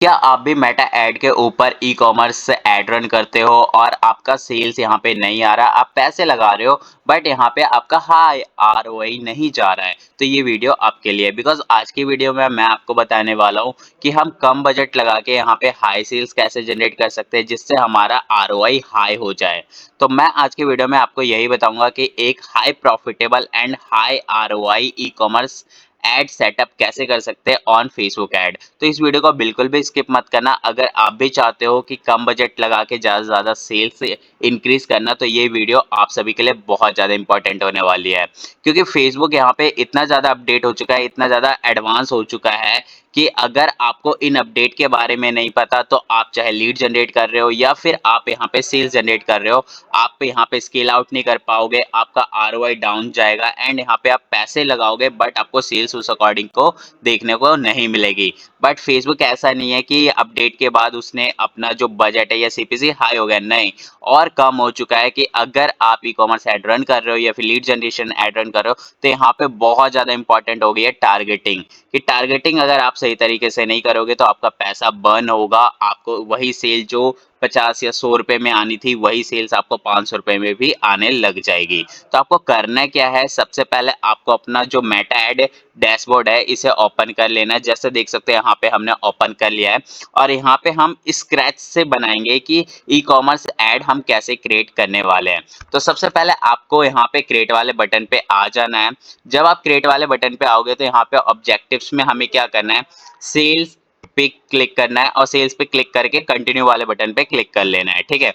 क्या आप भी मेटा ऐड के ऊपर ई कॉमर्स से ऐड रन करते हो और आपका सेल्स यहाँ पे नहीं आ रहा, आप पैसे लगा रहे हो बट यहाँ पे आपका हाई आरओआई नहीं जा रहा है, तो ये वीडियो आपके लिए। बिकॉज आज की वीडियो में मैं आपको बताने वाला हूँ कि हम कम बजट लगा के यहाँ पे हाई सेल्स कैसे जनरेट कर सकते हैं जिससे हमारा आरओआई हाई हो जाए। तो मैं आज की वीडियो में आपको यही बताऊंगा कि एक high profitable and high ROI e commerce ad setup कैसे कर सकते हैं ऑन फेसबुक ऐड। तो इस वीडियो को बिल्कुल भी स्किप मत करना। अगर आप भी चाहते हो कि कम बजट लगा के ज़्यादा से ज़्यादा सेल्स इंक्रीज करना, तो ये वीडियो आप सभी के लिए बहुत ज़्यादा इंपॉर्टेंट होने वाली है, क्योंकि फेसबुक यहाँ पे इतना ज़्यादा अपडेट हो चुका है, इतना ज़्यादा एडवांस हो चुका है कि अगर आपको इन अपडेट के बारे में नहीं पता तो आप चाहे लीड जनरेट कर रहे हो या फिर आप यहाँ पे सेल्स जनरेट कर रहे हो, आप यहाँ पे स्केल आउट नहीं कर पाओगे, आपका आरओआई डाउन जाएगा एंड यहाँ पे आप पैसे लगाओगे बट आपको सेल्स उस अकॉर्डिंग को देखने को नहीं मिलेगी। बट फेसबुक ऐसा नहीं है कि अपडेट के बाद उसने अपना जो बजट है या सीपीसी हाई हो गया, नहीं, और कम हो चुका है। कि अगर आप ई कॉमर्स एड रन कर रहे हो या फिर लीड जनरेशन एड रन कर रहे हो तो यहाँ पे बहुत ज़्यादा इंपॉर्टेंट हो गई है टारगेटिंग। कि टारगेटिंग अगर आप सही तरीके से नहीं करोगे तो आपका पैसा बर्न होगा, आपको वही सेल जो 50 या 100 रुपए में आनी थी वही सेल्स आपको 500 रुपए में भी आने लग जाएगी। तो आपको करना क्या है, सबसे पहले आपको अपना जो मेटा ऐड डैशबोर्ड है इसे ओपन कर लेना है। जैसे देख सकते हैं यहाँ पे हमने ओपन कर लिया है और यहाँ पे हम स्क्रैच से बनाएंगे कि ई कॉमर्स ऐड हम कैसे क्रिएट करने वाले हैं। तो सबसे पहले आपको यहाँ पे क्रिएट वाले बटन पे आ जाना है। जब आप क्रिएट वाले बटन पे आओगे तो यहाँ पे ऑब्जेक्टिव्स में हमें क्या करना है, सेल्स पे क्लिक करना है और सेल्स पे क्लिक करके कंटिन्यू वाले बटन पे क्लिक कर लेना है। ठीक है,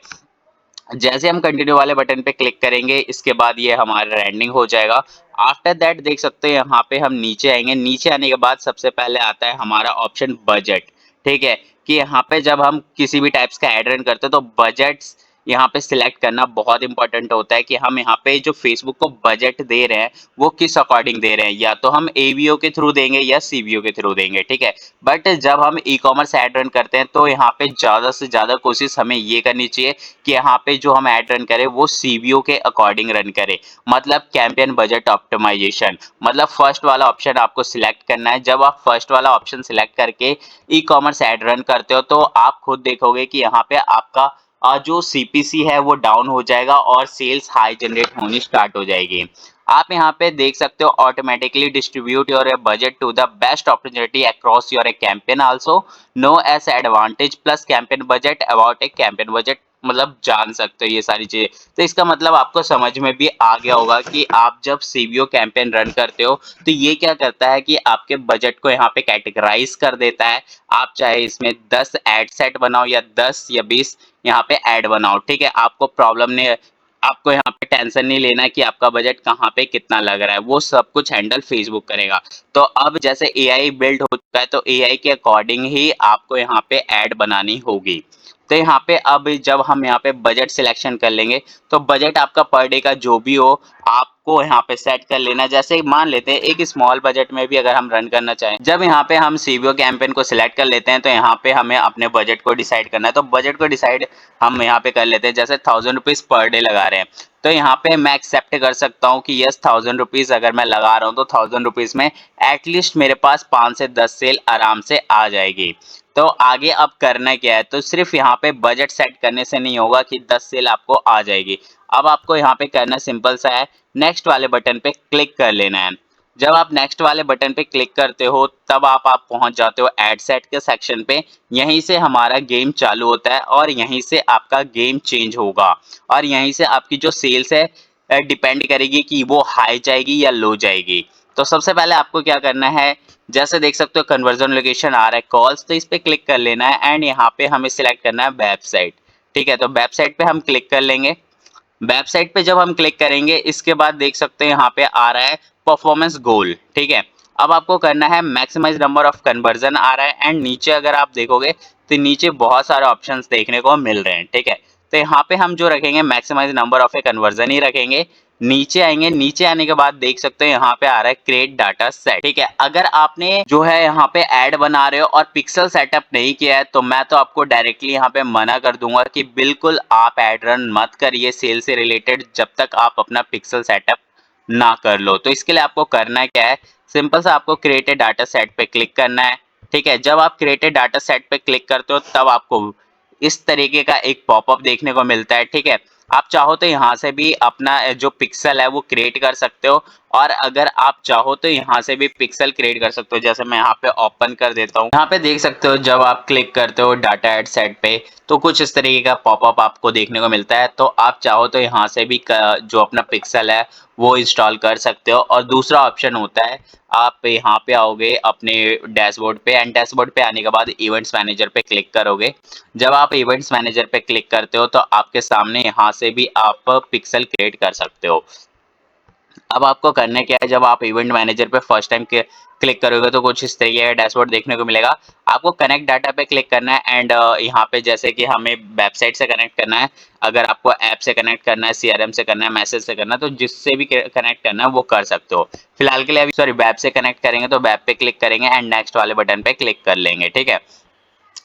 जैसे हम कंटिन्यू वाले बटन पे क्लिक करेंगे इसके बाद ये हमारा रेंडिंग हो जाएगा। आफ्टर दैट देख सकते हैं यहाँ पे हम नीचे आएंगे, नीचे आने के बाद सबसे पहले आता है हमारा ऑप्शन बजट। ठीक है, कि यहाँ पे जब हम किसी भी टाइप्स का एड रन करते हैं तो बजट्स यहाँ पे सिलेक्ट करना बहुत इंपॉर्टेंट होता है कि हम यहाँ पे जो फेसबुक को बजट दे रहे हैं वो किस अकॉर्डिंग दे रहे हैं, या तो हम एवीओ के थ्रू देंगे या सीवीओ के थ्रू देंगे। ठीक है, बट जब हम ई कॉमर्स एड रन करते हैं तो यहाँ पे ज़्यादा से ज़्यादा कोशिश हमें ये करनी चाहिए कि यहाँ पे जो हम ऐड रन करें वो सीवीओ के अकॉर्डिंग रन करें, मतलब कैंपेन बजट ऑप्टिमाइजेशन। मतलब फर्स्ट वाला ऑप्शन आपको सिलेक्ट करना है। जब आप फर्स्ट वाला ऑप्शन सिलेक्ट करके ई कॉमर्स ऐड रन करते हो तो आप खुद देखोगे कि यहाँ पे आपका जो सीपीसी है वो डाउन हो जाएगा और सेल्स हाई जनरेट होनी स्टार्ट हो जाएगी। आप यहाँ पे देख सकते हो automatically distribute your budget to the best opportunity across your campaign also known as advantage plus campaign budget about a campaign budget, मतलब जान सकते हो ये सारी चीजें। तो इसका मतलब आपको समझ में भी आ गया होगा कि आप जब सीवीओ कैंपेन रन करते हो तो ये क्या करता है कि आपके बजट को यहाँ पे कैटेगराइज कर देता है। आप चाहे इसमें 10 एड सेट बनाओ या 10 या 20 यहाँ पे ऐड बनाओ, ठीक है, आपको प्रॉब्लम नहीं, आपको यहाँ पे टेंशन नहीं लेना कि आपका बजट कहाँ पे कितना लग रहा है, वो सब कुछ हैंडल फेसबुक करेगा। तो अब जैसे एआई बिल्ड हो चुका है तो एआई के अकॉर्डिंग ही आपको यहाँ पे ऐड बनानी होगी। तो यहाँ पे अब जब हम यहाँ पे बजट सिलेक्शन कर लेंगे तो बजट आपका पर डे का जो भी हो आपको यहाँ पे सेट कर लेना। जैसे मान लेते हैं एक स्मॉल बजट में भी अगर हम रन करना चाहें, जब यहाँ पे हम सीवीओ कैंपेन को सिलेक्ट कर लेते हैं तो यहाँ पे हमें अपने बजट को डिसाइड करना है। तो बजट को डिसाइड हम यहाँ पे कर लेते हैं, जैसे 1000 रुपीज पर डे लगा रहे हैं तो यहाँ पे मैं एक्सेप्ट कर सकता हूँ कि यस 1000 रुपीज अगर मैं लगा रहा हूँ तो 1000 रुपीज में एटलीस्ट मेरे पास 5 से 10 सेल आराम से आ जाएगी। तो आगे अब करना क्या है, तो सिर्फ यहाँ पे बजट सेट करने से नहीं होगा कि 10 सेल आपको आ जाएगी। अब आपको यहाँ पे करना सिंपल सा है, नेक्स्ट वाले बटन पे क्लिक कर लेना है। जब आप नेक्स्ट वाले बटन पे क्लिक करते हो तब आप पहुंच जाते हो एड सेट के सेक्शन पे। यहीं से हमारा गेम चालू होता है और यहीं से आपका गेम चेंज होगा और यहीं से आपकी जो सेल्स है डिपेंड करेगी कि वो हाई जाएगी या लो जाएगी। तो सबसे पहले आपको क्या करना है, जैसे देख सकते हो कन्वर्जन लोकेशन आ रहा है कॉल्स, तो इस पे क्लिक कर लेना है एंड यहाँ पे हमें सिलेक्ट करना है वेबसाइट। ठीक है, तो वेबसाइट पे हम क्लिक कर लेंगे। वेबसाइट पे जब हम क्लिक करेंगे इसके बाद देख सकते हैं यहाँ पे आ रहा है परफॉर्मेंस गोल। ठीक है, अब आपको करना है मैक्सिमाइज नंबर ऑफ कन्वर्जन आ रहा है एंड नीचे अगर आप देखोगे तो नीचे बहुत सारे ऑप्शंस देखने को मिल रहे हैं। ठीक है, तो यहाँ पे हम जो रखेंगे maximise number of a conversion ही रखेंगे। नीचे आएंगे, नीचे आने के बाद देख सकते हैं यहाँ पे आ रहा है क्रिएट डाटा सेट। ठीक है, अगर आपने जो है यहाँ पे ऐड बना रहे हो और पिक्सल सेटअप नहीं किया है तो मैं तो आपको डायरेक्टली यहाँ पे मना कर दूंगा कि बिल्कुल आप ऐड रन मत करिए सेल से रिलेटेड जब तक आप अपना पिक्सल सेटअप ना कर लो। तो इसके लिए आपको करना क्या है, सिंपल सा आपको क्रिएट ए डाटा सेट पे क्लिक करना है। ठीक है, जब आप क्रिएटेड डाटा सेट पे क्लिक करते हो तब आपको इस तरीके का एक पॉपअप देखने को मिलता है। ठीक है, आप चाहो तो यहाँ से भी अपना जो पिक्सल है वो क्रिएट कर सकते हो, और अगर आप चाहो तो यहाँ से भी पिक्सल क्रिएट कर सकते हो। जैसे मैं यहाँ पे ओपन कर देता हूँ, यहाँ पे देख सकते हो जब आप क्लिक करते हो डाटा एड सेट पे तो कुछ इस तरीके का पॉपअप आपको देखने को मिलता है। तो आप चाहो तो यहाँ से भी जो अपना पिक्सल है वो इंस्टॉल कर सकते हो। और दूसरा ऑप्शन होता है, आप यहाँ पे आओगे अपने डैशबोर्ड पे, एंड डैशबोर्ड पे आने के बाद इवेंट्स मैनेजर पे क्लिक करोगे। जब आप इवेंट्स मैनेजर पे क्लिक करते हो तो आपके सामने यहाँ से भी आप पिक्सल क्रिएट कर सकते हो। अब आपको करना क्या है, जब आप इवेंट मैनेजर पे फर्स्ट टाइम क्लिक करोगे तो कुछ इस तरीके का डैशबोर्ड देखने को मिलेगा। आपको कनेक्ट डाटा पे क्लिक करना है, एंड यहाँ पे जैसे कि हमें वेबसाइट से कनेक्ट करना है, अगर आपको ऐप से कनेक्ट करना है, सीआरएम से करना है, मैसेज से करना है, तो जिससे भी कनेक्ट करना है वो कर सकते हो। फिलहाल के लिए अभी सॉरी वेब से कनेक्ट करेंगे तो वेब पे क्लिक करेंगे एंड नेक्स्ट वाले बटन पे क्लिक कर लेंगे। ठीक है,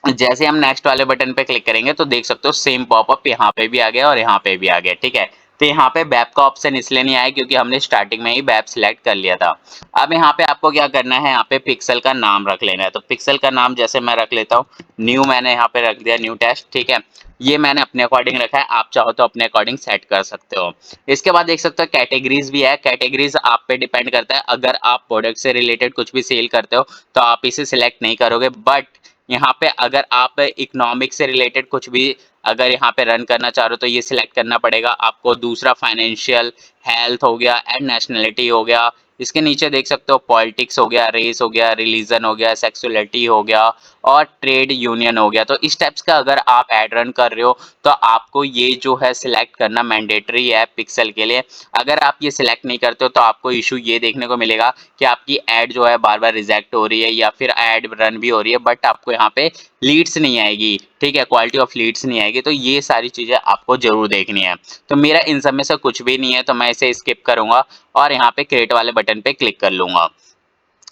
जैसे हम नेक्स्ट वाले बटन पे क्लिक करेंगे तो देख सकते हो सेम पॉपअप यहाँ पे भी आ गया और यहाँ पे भी आ गया। ठीक है, तो यहाँ पे वेब का ऑप्शन इसलिए नहीं आया क्योंकि हमने स्टार्टिंग में ही वेब सिलेक्ट कर लिया था। अब यहाँ पे आपको क्या करना है, यहाँ पे पिक्सल का नाम रख लेना है। तो पिक्सल का नाम जैसे मैं रख लेता हूँ, न्यू मैंने यहाँ पे रख दिया, न्यू टेस्ट। ठीक है, ये मैंने अपने अकॉर्डिंग रखा है, आप चाहो तो अपने अकॉर्डिंग सेट कर सकते हो। इसके बाद देख सकते हो कैटेगरीज भी है। कैटेगरीज आप पे डिपेंड करता है, अगर आप प्रोडक्ट से रिलेटेड कुछ भी सेल करते हो तो आप इसे सिलेक्ट नहीं करोगे, बट यहाँ पे अगर आप इकोनॉमिक से रिलेटेड कुछ भी अगर यहाँ पे रन करना चाह रहे हो तो ये सिलेक्ट करना पड़ेगा आपको। दूसरा फाइनेंशियल, हेल्थ हो गया एंड नेशनलिटी हो गया। इसके नीचे देख सकते हो पॉलिटिक्स हो गया, रेस हो गया, रिलीजन हो गया, सेक्सुअलिटी हो गया और ट्रेड यूनियन हो गया। तो इस टाइप्स का अगर आप ऐड रन कर रहे हो तो आपको ये जो है सिलेक्ट करना मैंडेटरी है पिक्सल के लिए। अगर आप ये सिलेक्ट नहीं करते हो तो आपको इशू ये देखने को मिलेगा कि आपकी ऐड जो है बार बार रिजेक्ट हो रही है या फिर ऐड रन भी हो रही है, बट आपको यहाँ पे लीड्स नहीं आएगी। ठीक है, क्वालिटी ऑफ लीड्स नहीं आएगी। तो ये सारी चीजें आपको जरूर देखनी है। तो मेरा इन सब में से कुछ भी नहीं है तो मैं इसे स्किप करूंगा और यहाँ पे क्रिएट वाले बटन पे क्लिक कर लूंगा।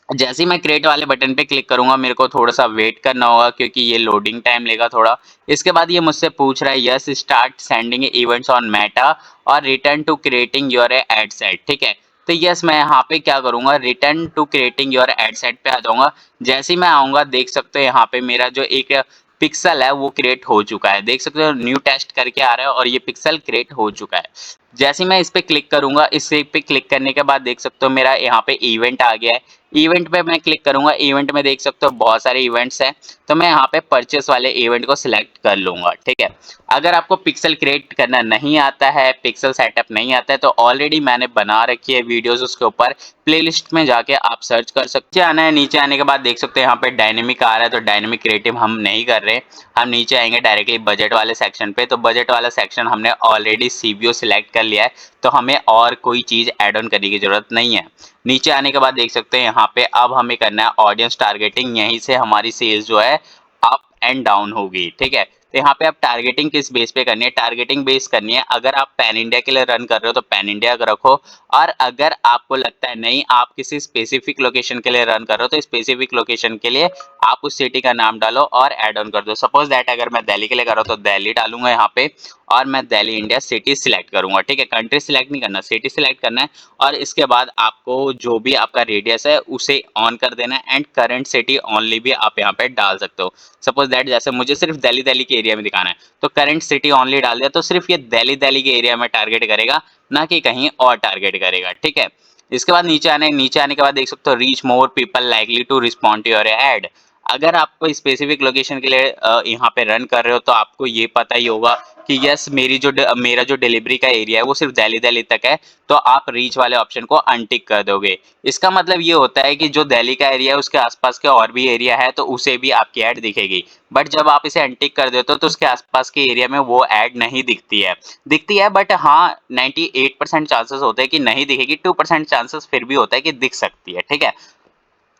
जैसे ही मैं क्रिएट वाले बटन पे क्लिक करूंगा मेरे को थोड़ा सा वेट करना होगा क्योंकि ये लोडिंग टाइम लेगा थोड़ा। इसके बाद ये मुझसे पूछ रहा है yes start sending events on Meta और return to creating your ad set. ठीक है, तो यस मैं यहाँ पे क्या करूंगा, return to creating your ad set पे आ जाऊंगा। जैसे ही मैं आऊंगा देख सकते हो यहाँ पे मेरा जो एक पिक्सल है वो क्रिएट हो चुका है। देख सकते हो न्यू टेस्ट करके आ रहा है और ये पिक्सल क्रिएट हो चुका है। जैसे ही मैं इस पे क्लिक करूंगा, इस पे क्लिक करने के बाद देख सकते हो मेरा यहाँ पे इवेंट आ गया है। इवेंट पे मैं क्लिक करूंगा, इवेंट में देख सकते हो बहुत सारे इवेंट्स हैं। तो मैं यहाँ पे परचेस वाले इवेंट को सिलेक्ट कर लूंगा। ठीक है, अगर आपको पिक्सल क्रिएट करना नहीं आता है, पिक्सल सेटअप नहीं आता है, तो ऑलरेडी मैंने बना रखी है वीडियोस, उसके ऊपर प्लेलिस्ट में जाके आप सर्च कर सकते हैं। आना है, नीचे आने के बाद देख सकते हैं यहाँ पे डायनेमिक आ रहा है, तो डायनेमिक क्रिएटिव हम नहीं कर रहे। हम नीचे आएंगे डायरेक्टली बजट वाले सेक्शन पे। तो बजट वाला सेक्शन हमने ऑलरेडी सीबीओ सिलेक्ट कर लिया है, तो हमें और कोई चीज ऐड ऑन करने की जरूरत नहीं है। नीचे आने के बाद देख सकते हैं यहाँ पे अब हमें करना है ऑडियंस टारगेटिंग। यहीं से हमारी सेल्स जो है अप एंड डाउन होगी। ठीक है, तो यहाँ पे आप टारगेटिंग किस बेस पे करनी है, टारगेटिंग बेस करनी है। अगर आप पैन इंडिया के लिए रन कर रहे हो तो पैन इंडिया का रखो, और अगर आपको लगता है नहीं आप किसी स्पेसिफिक लोकेशन के लिए रन कर रहे हो तो स्पेसिफिक लोकेशन के लिए आप उस सिटी का नाम डालो और ऐड ऑन कर दो। सपोज दैट अगर मैं दिल्ली के लिए कर रहा हूँ तो दिल्ली डालूंगा यहाँ पे, और मैं दिल्ली इंडिया सिटी सिलेक्ट करूंगा। ठीक है, कंट्री सिलेक्ट नहीं करना, सिटी सिलेक्ट करना है। और इसके बाद आपको जो भी आपका रेडियस है उसे ऑन कर देना है, एंड करंट सिटी ओनली भी आप यहाँ पे डाल सकते हो। सपोज दैट जैसे मुझे सिर्फ दिल्ली के एरिया में दिखाना है तो करंट सिटी ओनली डाल दिया, तो सिर्फ ये दिल्ली के एरिया में टारगेट करेगा, ना कि कहीं और टारगेट करेगा। ठीक है, इसके बाद नीचे आने के बाद देख सकते हो reach more people likely to respond to your ad. अगर आप स्पेसिफिक लोकेशन के लिए यहाँ पे रन कर रहे हो तो आपको ये पता ही होगा कि यस मेरा जो डिलीवरी का एरिया है वो सिर्फ दिल्ली तक है, तो आप रीच वाले ऑप्शन को अनटिक कर दोगे। इसका मतलब ये होता है कि जो दिल्ली का एरिया है उसके आसपास के और भी एरिया है तो उसे भी आपकी ऐड दिखेगी, बट जब आप इसे अनटिक कर देते हो तो उसके आसपास के एरिया में वो ऐड नहीं दिखती है। बट हाँ 98% चांसेस होते हैं कि नहीं दिखेगी, 2% चांसेस फिर भी होता है कि दिख सकती है। ठीक है,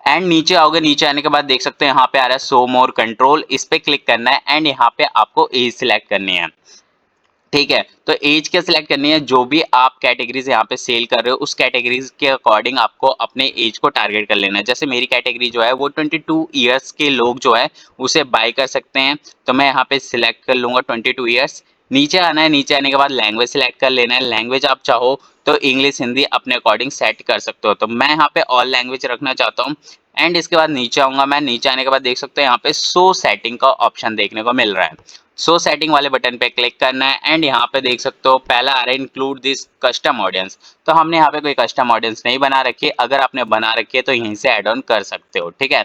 एंड नीचे आओगे, नीचे आने के बाद देख सकते हैं यहाँ पे आ रहा है शो मोर कंट्रोल, इस पे क्लिक करना है एंड यहाँ पे आपको एज सिलेक्ट करनी है। ठीक है, तो एज क्या सिलेक्ट करनी है, जो भी आप कैटेगरीज यहाँ पे सेल कर रहे हो उस कैटेगरीज के अकॉर्डिंग आपको अपने एज को टारगेट कर लेना है। जैसे मेरी कैटेगरी जो है वो 22 ईयर्स के लोग जो है उसे बाय कर सकते हैं, तो मैं यहाँ पे सिलेक्ट कर लूंगा 22 ईयर्स। नीचे आना है, नीचे आने के बाद लैंग्वेज सिलेक्ट कर लेना है। लैंग्वेज आप चाहो तो इंग्लिश हिंदी अपने अकॉर्डिंग सेट कर सकते हो, तो मैं यहाँ पे ऑल लैंग्वेज रखना चाहता हूँ। एंड इसके बाद नीचे आऊंगा मैं। नीचे आने के बाद देख सकते हो यहाँ पे शो सेटिंग का ऑप्शन देखने को मिल रहा है। शो सेटिंग वाले बटन पे क्लिक करना है एंड यहाँ पे देख सकते हो पहला आ रहा है इंक्लूड दिस कस्टम ऑडियंस। तो हमने यहाँ पे कोई कस्टम ऑडियंस नहीं बना रखी है, अगर आपने बना रखी है तो यहीं से ऐड ऑन कर सकते हो, ठीक है।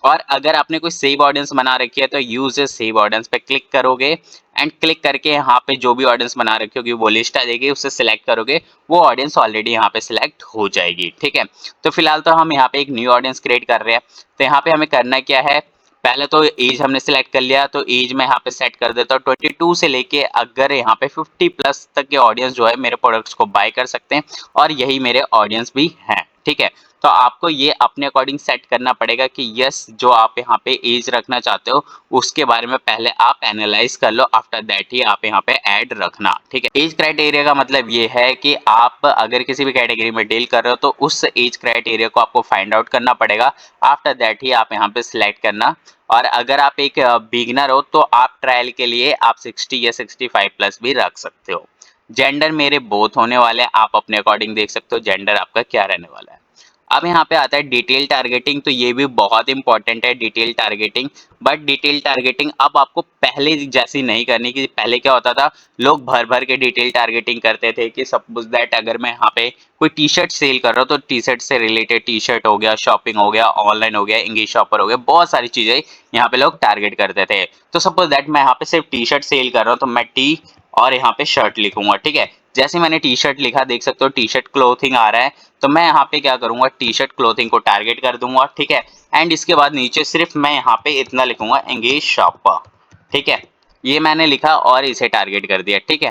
और अगर आपने कोई सेव ऑडियंस बना रखी है तो यूज सेव ऑडियंस पे क्लिक करोगे एंड क्लिक करके यहाँ पे जो भी ऑडियंस बना रखी होगी वो लिस्ट आ जाएगी, उससे सिलेक्ट करोगे, वो ऑडियंस ऑलरेडी यहाँ पे सिलेक्ट हो जाएगी, ठीक है। तो फिलहाल तो हम यहाँ पे एक न्यू ऑडियंस क्रिएट कर रहे हैं। तो यहाँ पे हमें करना क्या है, पहले तो एज हमने सिलेक्ट कर लिया, तो एज मैं यहाँ पे सेट कर देता हूँ 22 से लेके अगर यहाँ पे 50 प्लस तक के ऑडियंस जो है मेरे प्रोडक्ट्स को बाय कर सकते हैं, और यही मेरे ऑडियंस भी हैं, ठीक है। तो आपको ये अपने अकॉर्डिंग सेट करना पड़ेगा कि यस जो आप यहाँ पे एज रखना चाहते हो उसके बारे में पहले आप एनालाइज कर लो, आफ्टर दैट ही आप यहाँ पे ऐड रखना, ठीक है। एज क्राइटेरिया का मतलब ये है कि आप अगर किसी भी कैटेगरी में डील कर रहे हो तो उस एज क्राइटेरिया को आपको फाइंड आउट करना पड़ेगा, आफ्टर दैट ही आप यहाँ पे सिलेक्ट करना। और अगर आप एक बिगनर हो तो आप ट्रायल के लिए आप 60 या 65 प्लस भी रख सकते हो। जेंडर मेरे बोथ होने वाले हैं, आप अपने अकॉर्डिंग देख सकते हो जेंडर आपका क्या रहने वाला है। अब यहाँ पे आता है डिटेल टारगेटिंग, तो ये भी बहुत इंपॉर्टेंट है detail targeting. But detail targeting अब आपको पहले जैसी नहीं करनी, कि पहले क्या होता था लोग भर भर के डिटेल टारगेटिंग करते थे कि सपोज दैट अगर मैं यहाँ पे कोई टी शर्ट सेल कर रहा हूँ तो टी शर्ट से रिलेटेड टी शर्ट हो गया, शॉपिंग हो गया, ऑनलाइन हो गया, इंग्लिश शॉपर हो गया, बहुत सारी चीजें यहाँ पे लोग टारगेट करते थे। तो सपोज दैट मैं यहाँ पे सिर्फ टी शर्ट सेल कर रहा हूँ तो मैं टी और यहाँ पे शर्ट लिखूंगा, ठीक है। जैसे मैंने टी शर्ट लिखा देख सकते हो टी शर्ट क्लोथिंग आ रहा है, तो मैं यहाँ पे क्या करूंगा टी शर्ट क्लोथिंग को टारगेट कर दूंगा, ठीक है। एंड इसके बाद नीचे सिर्फ मैं यहाँ पे इतना लिखूंगा एंगेज शॉपर, ठीक है। ये मैंने लिखा और इसे टारगेट कर दिया, ठीक है।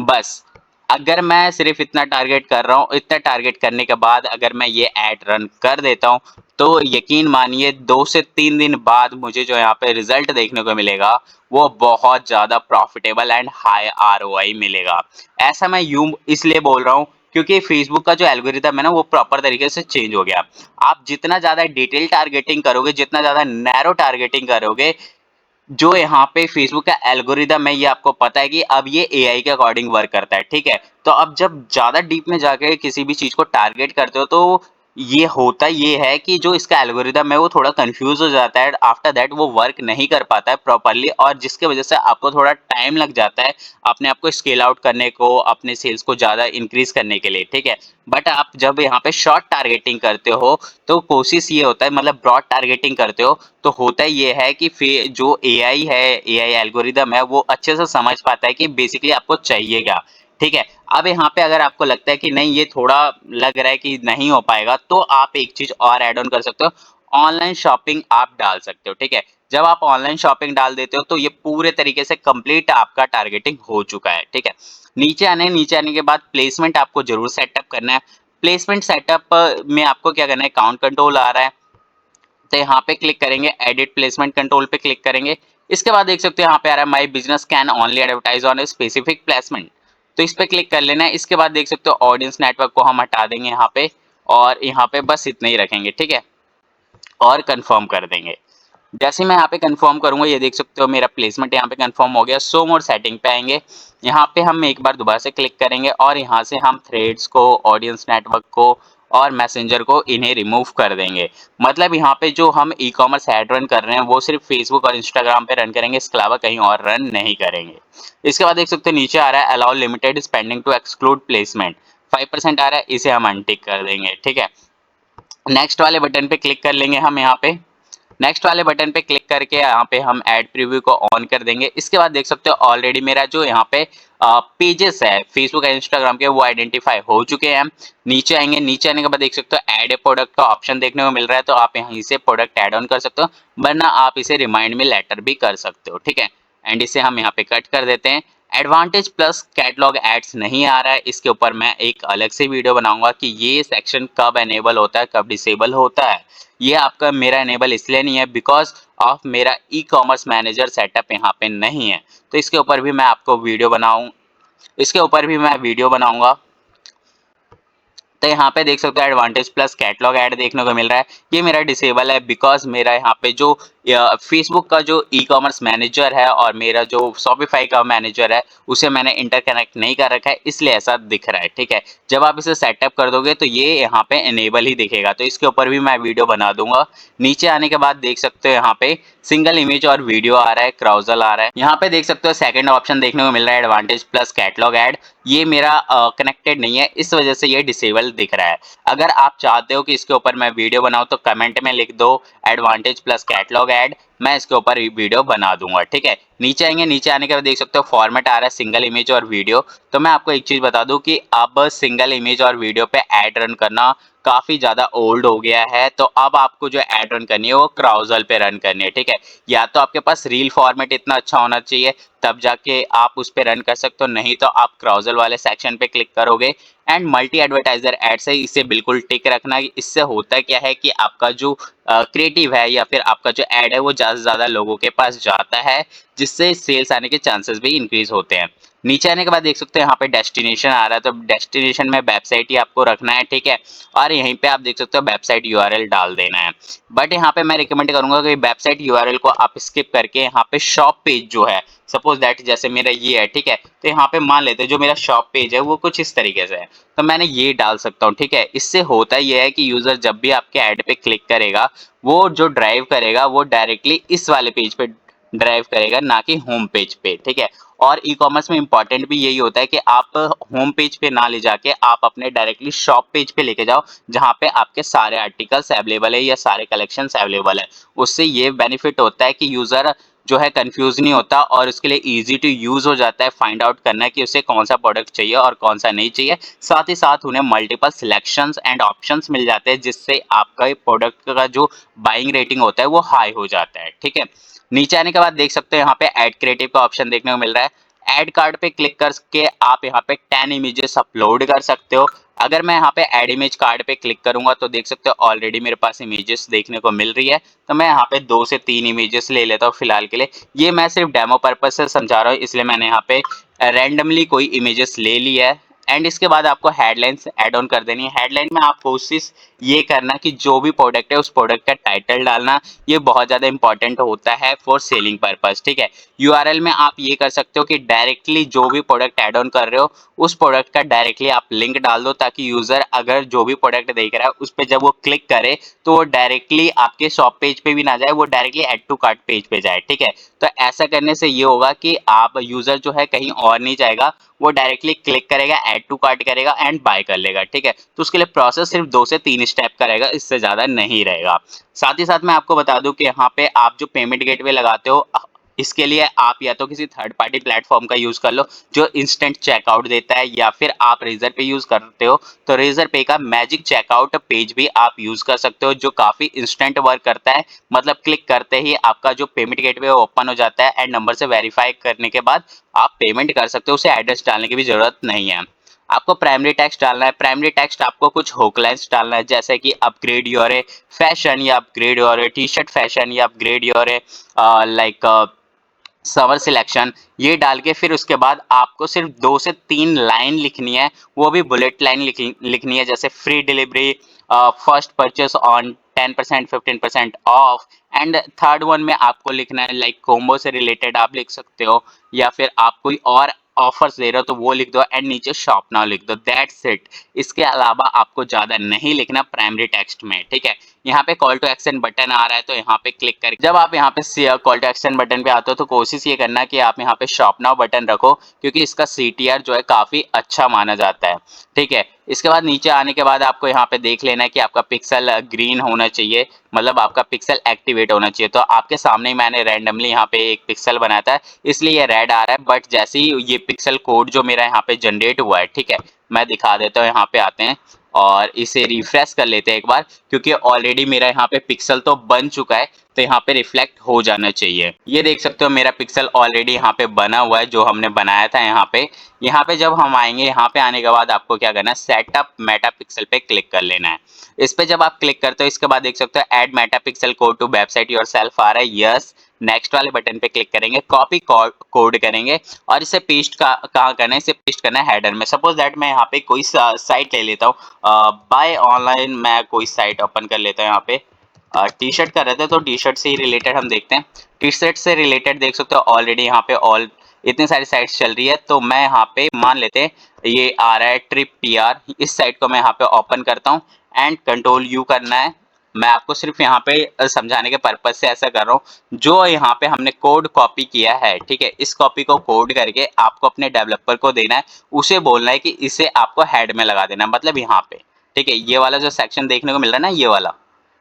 बस अगर मैं सिर्फ इतना टारगेट कर रहा हूँ, इतना टारगेट करने के बाद अगर मैं ये ऐड रन कर देता हूँ तो यकीन मानिए 2 से 3 दिन बाद मुझे जो यहाँ पे रिजल्ट देखने को मिलेगा वो बहुत ज्यादा प्रॉफिटेबल एंड हाई आरओआई मिलेगा। ऐसा मैं यूं इसलिए बोल रहा हूँ क्योंकि फेसबुक का जो एल्गोरिथम है ना वो प्रॉपर तरीके से चेंज हो गया। आप जितना ज्यादा डिटेल टारगेटिंग करोगे, जितना ज्यादा नैरो टारगेटिंग करोगे, जो यहाँ पे फेसबुक का एल्गोरिदम है ये आपको पता है कि अब ये एआई के अकॉर्डिंग वर्क करता है, ठीक है। तो अब जब ज्यादा डीप में जाके किसी भी चीज को टारगेट करते हो तो ये होता ये है कि जो इसका एल्गोरिदम है वो थोड़ा कंफ्यूज हो जाता है, आफ्टर दैट वो वर्क नहीं कर पाता है प्रॉपरली, और जिसके वजह से आपको थोड़ा टाइम लग जाता है अपने आप को स्केल आउट करने को, अपने सेल्स को ज्यादा इंक्रीज करने के लिए, ठीक है। बट आप जब यहाँ पे शॉर्ट टारगेटिंग करते हो तो कोशिश ये होता है, मतलब ब्रॉड टारगेटिंग करते हो तो होता ये है कि जो एआई है, एआई एल्गोरिदम है, वो अच्छे से समझ पाता है कि बेसिकली आपको चाहिए क्या, ठीक है। अब यहाँ पे अगर आपको लगता है कि नहीं ये थोड़ा लग रहा है कि नहीं हो पाएगा तो आप एक चीज और ऐड ऑन कर सकते हो, ऑनलाइन शॉपिंग आप डाल सकते हो, ठीक है। जब आप ऑनलाइन शॉपिंग डाल देते हो तो ये पूरे तरीके से कंप्लीट आपका टारगेटिंग हो चुका है, ठीक है। नीचे आने के बाद प्लेसमेंट आपको जरूर सेटअप करना है। प्लेसमेंट सेटअप में आपको क्या करना है, अकाउंट कंट्रोल आ रहा है तो यहाँ पे क्लिक करेंगे, एडिट प्लेसमेंट कंट्रोल पे क्लिक करेंगे। इसके बाद देख सकते हो यहाँ पे आ रहा है my business can only advertise on a specific placement, तो इस पे क्लिक कर लेना है। इसके बाद देख सकते हो ऑडियंस नेटवर्क को हम हटा देंगे यहाँ पे, और यहाँ पे बस इतना ही रखेंगे, ठीक है, और कंफर्म कर देंगे। जैसे मैं यहाँ पे कंफर्म करूंगा ये देख सकते हो मेरा प्लेसमेंट यहाँ पे कंफर्म हो गया। सो मोर सेटिंग पे आएंगे, यहाँ पे हम एक बार दोबारा से क्लिक करेंगे और यहाँ से हम थ्रेड्स को, ऑडियंस नेटवर्क को और मैसेंजर को इन्हें रिमूव कर देंगे। मतलब यहाँ पे जो हम ई कॉमर्स ऐड रन कर रहे हैं वो सिर्फ फेसबुक और इंस्टाग्राम पे रन करेंगे, इसके अलावा कहीं और रन नहीं करेंगे। इसके बाद देख सकते हो नीचे आ रहा है allow limited spending to exclude placement, 5% आ रहा है, इसे हम अनटिक कर देंगे, ठीक है। नेक्स्ट वाले बटन पे क्लिक कर लेंगे हम यहाँ पे। नेक्स्ट वाले बटन पे क्लिक करके यहाँ पे हम ऐड प्रीव्यू को ऑन कर देंगे। इसके बाद देख सकते हो ऑलरेडी मेरा जो यहाँ पे पेजेस है फेसबुक और इंस्टाग्राम के वो आइडेंटिफाई हो चुके हैं। नीचे आएंगे, नीचे आने के बाद देख सकते हो ऐड ए प्रोडक्ट का ऑप्शन देखने को मिल रहा है, तो आप यहीं से प्रोडक्ट ऐड ऑन कर सकते हो, वरना आप इसे रिमाइंड में लेटर भी कर सकते हो, ठीक है। एंड इसे हम यहाँ पे कट कर देते हैं। एडवांटेज प्लस कैटलॉग एड्स नहीं आ रहा है, इसके ऊपर मैं एक अलग से वीडियो बनाऊंगा कि ये सेक्शन कब एनेबल होता है कब डिसेबल होता है। ये आपका मेरा एनेबल इसलिए नहीं है बिकॉज ऑफ मेरा ई कॉमर्स मैनेजर सेटअप यहाँ पे नहीं है, तो इसके ऊपर भी मैं आपको वीडियो बनाऊं, इसके ऊपर भी मैं वीडियो बनाऊंगा। तो यहाँ पे देख सकते हो एडवांटेज प्लस कैटलॉग ऐड देखने को मिल रहा है। ये मेरा डिसेबल है बिकॉज मेरा यहाँ पे जो फेसबुक का जो ई कॉमर्स मैनेजर है और मेरा जो शॉपिफाई का मैनेजर है उसे मैंने इंटरकनेक्ट नहीं कर रखा है, इसलिए ऐसा दिख रहा है। ठीक है, जब आप इसे सेटअप कर दोगे तो ये यहाँ पे इनेबल ही दिखेगा, तो इसके ऊपर भी मैं वीडियो बना दूंगा। नीचे आने के बाद देख सकते हो यहाँ पे सिंगल इमेज और वीडियो आ रहा है, क्राउजल आ रहा है। यहाँ पे देख सकते हो सेकंड ऑप्शन देखने को मिल रहा है एडवांटेज प्लस कैटलॉग ऐड। ये मेरा कनेक्टेड नहीं है, इस वजह से ये डिसेबल दिख रहा है। अगर आप चाहते हो कि इसके ऊपर मैं वीडियो बनाऊं तो कमेंट में लिख दो एडवांटेज प्लस कैटलॉग ऐड, मैं इसके ऊपर वीडियो बना दूंगा। ठीक है, नीचे आएंगे, नीचे आने के बाद देख सकते हो फॉर्मेट आ रहा है सिंगल इमेज और वीडियो। तो मैं आपको एक चीज बता दूं कि अब सिंगल इमेज और वीडियो पे ऐड रन करना काफी ज्यादा ओल्ड हो गया है, तो अब आपको जो ऐड रन करनी है वो क्राउजल पे रन करनी है। ठीक है, या तो आपके पास रील फॉर्मेट इतना अच्छा होना चाहिए तब जाके आप उस पर रन कर सकते हो, नहीं तो आप क्राउजल वाले सेक्शन पे क्लिक करोगे। एंड मल्टी एडवर्टाइजर एड्स है, इसे बिल्कुल टिक रखना। इससे होता क्या है कि आपका जो क्रिएटिव है या फिर आपका जो ऐड है वो ज़्यादा से ज़्यादा लोगों के पास जाता है, जिससे सेल्स आने के चांसेस भी इंक्रीज होते हैं। नीचे आने के बाद देख सकते हो यहाँ पे डेस्टिनेशन आ रहा है, तो डेस्टिनेशन में वेबसाइट ही आपको रखना है। ठीक है, और यहीं पे आप देख सकते हो वेबसाइट यूआरएल डाल देना है। बट यहाँ पे मैं रिकमेंड करूंगा कि वेबसाइट यूआरएल को आप स्किप करके यहाँ पे शॉप पेज जो है, सपोज दैट जैसे मेरा ये है, ठीक है, तो यहाँ पे मान लेते हैं जो मेरा शॉप पेज है वो कुछ इस तरीके से है, तो मैंने ये डाल सकता हूँ। ठीक है, इससे होता ये है कि यूजर जब भी आपके ऐड पे क्लिक करेगा वो जो ड्राइव करेगा वो डायरेक्टली इस वाले पेज पे ड्राइव करेगा, ना कि होम पेज पे। ठीक है, और ई कॉमर्स में इंपॉर्टेंट भी यही होता है कि आप होम पेज पे ना ले जाके आप अपने डायरेक्टली शॉप पेज पे लेके जाओ, जहाँ पे आपके सारे आर्टिकल्स अवेलेबल है या सारे कलेक्शंस अवेलेबल है। उससे ये बेनिफिट होता है कि यूजर जो है कंफ्यूज नहीं होता और उसके लिए इजी टू यूज हो जाता है फाइंड आउट करना कि उसे कौन सा प्रोडक्ट चाहिए और कौन सा नहीं चाहिए। साथ ही साथ उन्हें मल्टीपल सिलेक्शंस एंड ऑप्शंस मिल जाते हैं, जिससे आपका प्रोडक्ट का जो बाइंग रेटिंग होता है वो हाई हो जाता है। ठीक है, नीचे आने के बाद देख सकते हो यहाँ पे ऐड क्रिएटिव का ऑप्शन देखने को मिल रहा है। ऐड कार्ड पे क्लिक करके आप यहाँ पे 10 इमेजेस अपलोड कर सकते हो। अगर मैं यहाँ पे ऐड इमेज कार्ड पे क्लिक करूंगा तो देख सकते हो ऑलरेडी मेरे पास इमेजेस देखने को मिल रही है, तो मैं यहाँ पे 2 से 3 इमेजेस ले लेता हूँ फिलहाल के लिए। ये मैं सिर्फ डेमो पर्पज से समझा रहा हूँ, इसलिए मैंने यहाँ पे रैंडमली कोई इमेजेस ले ली है। एंड इसके बाद आपको हेडलाइंस ऐड ऑन कर देनी है। हेडलाइन में आप कोशिश ये करना कि जो भी प्रोडक्ट है उस प्रोडक्ट का टाइटल डालना, ये बहुत ज़्यादा इंपॉर्टेंट होता है फॉर सेलिंग पर्पज। ठीक है, यूआरएल में आप ये कर सकते हो कि डायरेक्टली जो भी प्रोडक्ट ऐड ऑन कर रहे हो उस प्रोडक्ट का डायरेक्टली आप लिंक डाल दो, ताकि यूजर अगर जो भी प्रोडक्ट देख रहा है उस पर जब वो क्लिक करे तो वो डायरेक्टली आपके शॉप पेज पे भी ना जाए, वो directly add to cart page पे जाए। ठीक है, तो ऐसा करने से ये होगा कि आप यूजर जो है कहीं और नहीं जाएगा, वो डायरेक्टली क्लिक करेगा, ऐड टू कार्ट करेगा एंड बाय कर लेगा। ठीक है, तो उसके लिए प्रोसेस सिर्फ 2 से 3 स्टेप का रहेगा, इससे ज्यादा नहीं रहेगा। साथ ही साथ मैं आपको बता दूं कि यहाँ पे आप जो पेमेंट गेटवे लगाते हो, इसके लिए आप या तो किसी थर्ड पार्टी प्लेटफॉर्म का यूज कर लो जो इंस्टेंट चेकआउट देता है, या फिर आप रेजर पे यूज करते हो तो रेजर पे का मैजिक चेकआउट पेज भी आप यूज कर सकते हो, जो काफी इंस्टेंट वर्क करता है। मतलब क्लिक करते ही आपका जो पेमेंट गेटवे ओपन हो जाता है एंड नंबर से वेरीफाई करने के बाद आप पेमेंट कर सकते हो, उसे एड्रेस डालने की भी जरूरत नहीं है। आपको प्राइमरी टेक्स्ट डालना है। प्राइमरी टेक्स्ट आपको कुछ हुक लाइंस डालना है, जैसे कि अपग्रेड योर फैशन, या upgrade your T shirt fashion, या upgrade your like summer selection. ये डाल के फिर उसके बाद आपको सिर्फ 2 से 3 लाइन लिखनी है, वो भी बुलेट लाइन लिखनी है, जैसे free delivery, first purchase on 10% 15% of. And third one में आपको लिखना है लाइक कोम्बो से रिलेटेड आप लिख सकते हो, या फिर आप कोई और ऑफर्स दे रहे हो तो वो लिख दो एंड नीचे शॉप नाउ लिख दो, दैट्स इट। इसके अलावा आपको ज्यादा नहीं लिखना प्राइमरी टेक्स्ट में। ठीक है, यहाँ पे कॉल टू एक्शन बटन आ रहा है, तो यहाँ पे क्लिक करके जब आप यहाँ पे कॉल टू एक्शन बटन पे आते हो तो कोशिश ये करना कि आप यहाँ पे शॉप नाउ बटन रखो, क्योंकि इसका सीटीआर जो है काफी अच्छा माना जाता है। ठीक है, इसके बाद नीचे आने के बाद आपको यहाँ पे देख लेना है कि आपका पिक्सल ग्रीन होना चाहिए, मतलब आपका पिक्सल एक्टिवेट होना चाहिए। तो आपके सामने ही मैंने रैंडमली यहाँ पे एक पिक्सल बनाया था, इसलिए ये रेड आ रहा है। बट जैसे ही ये पिक्सल कोड जो मेरा यहाँ पे जनरेट हुआ है, ठीक है, मैं दिखा देता हूँ। यहाँ पे आते हैं और इसे रिफ्रेश कर लेते हैं एक बार, क्योंकि ऑलरेडी मेरा यहाँ पे पिक्सल तो बन चुका है। तो यहाँ पे रिफ्लेक्ट हो जाना चाहिए। ये देख सकते हो मेरा पिक्सल ऑलरेडी यहाँ पे बना हुआ है जो हमने बनाया था यहाँ पे। यहाँ पे जब हम आएंगे, यहाँ पे आने के बाद आपको क्या करना है, सेटअप मेटा पिक्सल पे क्लिक कर लेना है। इस पे जब आप क्लिक करते हो इसके बाद देख सकते हो add Meta pixel code to website yourself आ रहा है, यस। नेक्स्ट वाले बटन पे क्लिक करेंगे, कॉपी कोड करेंगे और इसे पेस्ट कहाँ करना है, इसे पेस्ट करना है हेडर में। सपोज दैट मैं यहाँ पे कोई साइट ले लेता हूँ, बाय ऑनलाइन, मैं कोई साइट ओपन कर लेता हूँ। यहाँ पे टी शर्ट कर रहे थे तो टी शर्ट से ही रिलेटेड हम देखते हैं। टी शर्ट से रिलेटेड देख सकते हो ऑलरेडी यहाँ पे ऑल इतनी सारी साइट्स चल रही है। तो मैं यहाँ पे मान लेते हैं ये आ रहा है ट्रिप पीआर, इस साइट को मैं यहाँ पे ओपन करता हूँ एंड कंट्रोल यू करना है। मैं आपको सिर्फ यहाँ पे समझाने के पर्पज से ऐसा कर रहा हूँ। जो यहाँ पे हमने कोड कॉपी किया है, ठीक है, इस कॉपी को कोड करके आपको अपने डेवलपर को देना है, उसे बोलना है कि इसे आपको हेड में लगा देना है, मतलब यहाँ पे, ठीक है, ये वाला जो सेक्शन देखने को मिल रहा है ना, ये वाला,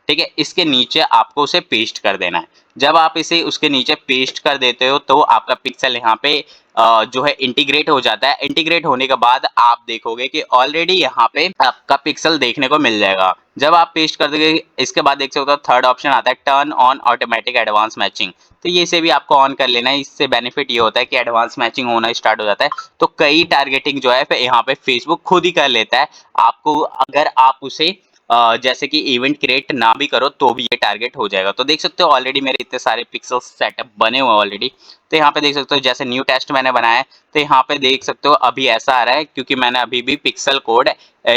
ठीक है, इसके नीचे आपको उसे पेस्ट कर देना है। जब आप इसे उसके नीचे पेस्ट कर देते हो तो आपका पिक्सल यहाँ पे जो है इंटीग्रेट हो जाता है। इंटीग्रेट होने के बाद आप देखोगे कि ऑलरेडी यहाँ पे आपका पिक्सल देखने को मिल जाएगा। जब आप पेस्ट कर दोगे इसके बाद देख सकते हो थर्ड ऑप्शन आता है turn on automatic advance matching. तो ये इसे भी आपको ऑन कर लेना है। इससे बेनिफिट ये होता है कि एडवांस मैचिंग होना स्टार्ट हो जाता है, तो कई टारगेटिंग जो है यहाँ पे फेसबुक खुद ही कर लेता है आपको, अगर आप उसे जैसे कि इवेंट क्रिएट ना भी करो तो भी ये टारगेट हो जाएगा। तो देख सकते हो ऑलरेडी मेरे इतने सारे पिक्सल सेटअप बने हुए ऑलरेडी। तो यहाँ पे देख सकते हो जैसे न्यू टेस्ट मैंने बनाया है, तो यहाँ पे देख सकते हो अभी ऐसा आ रहा है क्योंकि मैंने अभी भी पिक्सल कोड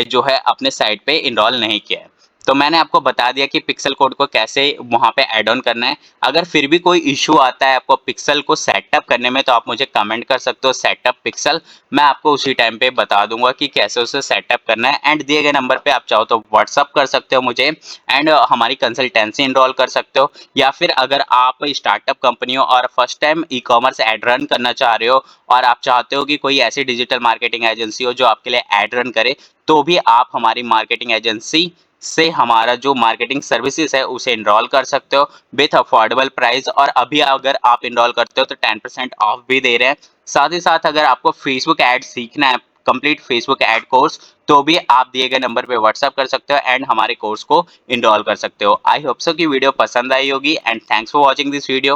जो है अपने साइट पे इनरोल नहीं किया है। तो मैंने आपको बता दिया कि पिक्सल कोड को कैसे वहाँ पे ऐड ऑन करना है। अगर फिर भी कोई इशू आता है आपको पिक्सल को सेटअप करने में तो आप मुझे कमेंट कर सकते हो सेटअप पिक्सल, मैं आपको उसी टाइम पे बता दूंगा कि कैसे उसे सेटअप करना है। एंड दिए गए नंबर पे आप चाहो तो व्हाट्सअप कर सकते हो मुझे एंड हमारी कंसल्टेंसी इनरोल कर सकते हो। या फिर अगर आप स्टार्टअप कंपनी हो और फर्स्ट टाइम ई कॉमर्स एड रन करना चाह रहे हो और आप चाहते हो कि कोई ऐसी डिजिटल मार्केटिंग एजेंसी हो जो आपके लिए एड रन करे, तो भी आप हमारी मार्केटिंग एजेंसी से हमारा जो मार्केटिंग सर्विसेज है उसे इनरोल कर सकते हो विथ अफोर्डेबल प्राइस। और अभी अगर आप इनरोल करते हो तो 10% ऑफ भी दे रहे हैं। साथ ही साथ अगर आपको फेसबुक ऐड सीखना है, कंप्लीट फेसबुक ऐड कोर्स, तो भी आप दिए गए नंबर पे व्हाट्सअप कर सकते हो एंड हमारे कोर्स को इनरोल कर सकते हो। आई होप सो कि वीडियो पसंद आई होगी and thanks for watching this video.